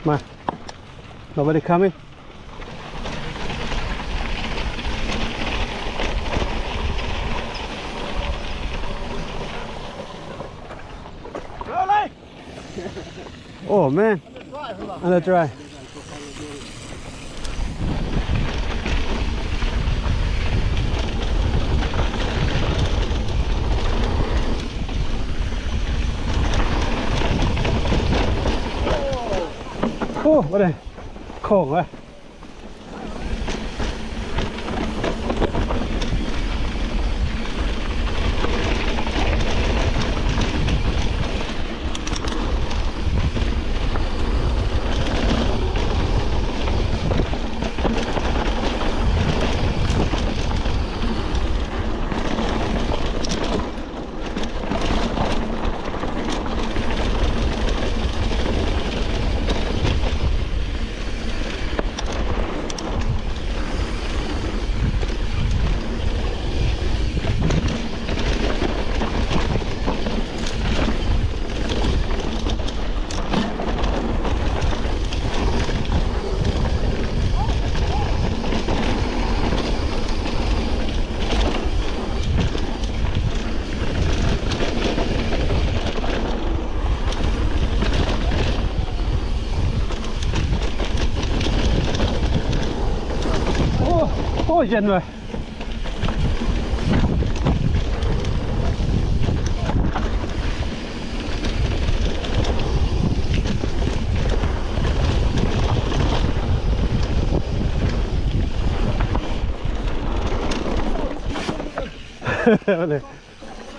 มา nobody coming oh man under dry oh what a โค้งวะโอ้เย็นเลย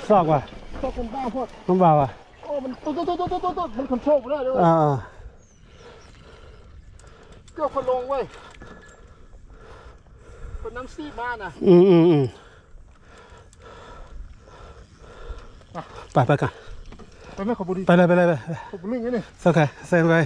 ซอกว่ะซอกคนบ้าพวกมันบ้าว่ะโอ้มันตุ๊ดมันคอนโทรลไม่ได้เลยเกือบคนลงเว้ยคนน้ำซีบ้านอ่ะไปกันไปไม่ขอบุรีไปเลยขอบุรีไงเนี่ยโอเคเซ็นไป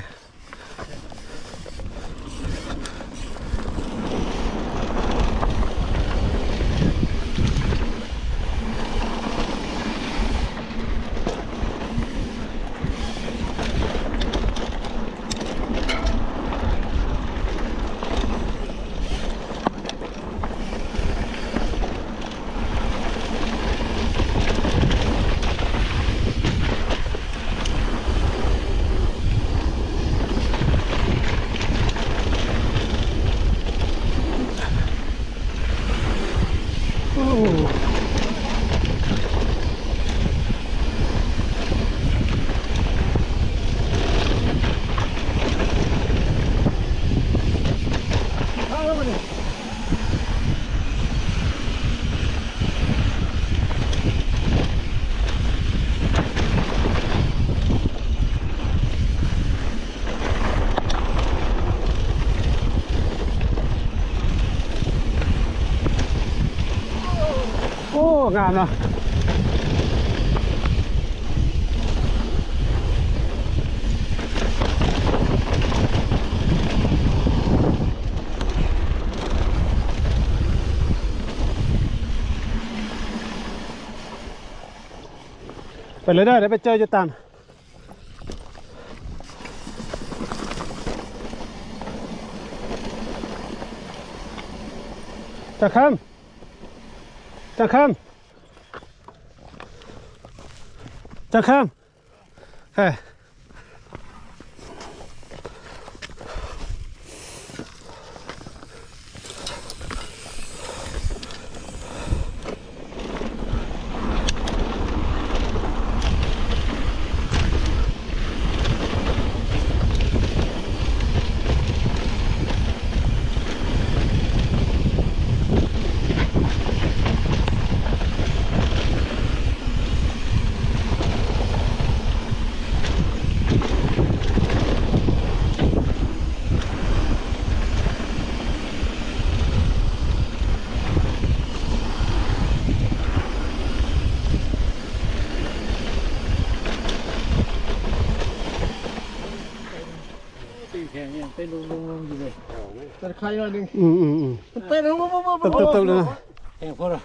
โอ้งามเนาะไปเลยได้เดี๋ยวไปเจอจะตันจะข้ามจะข้ามเฮ้ยเต้นลงอยู่เลยแต่ใครหน่อยนึงเต้นเต้นลงตึ๊บเลยนะเองพอละ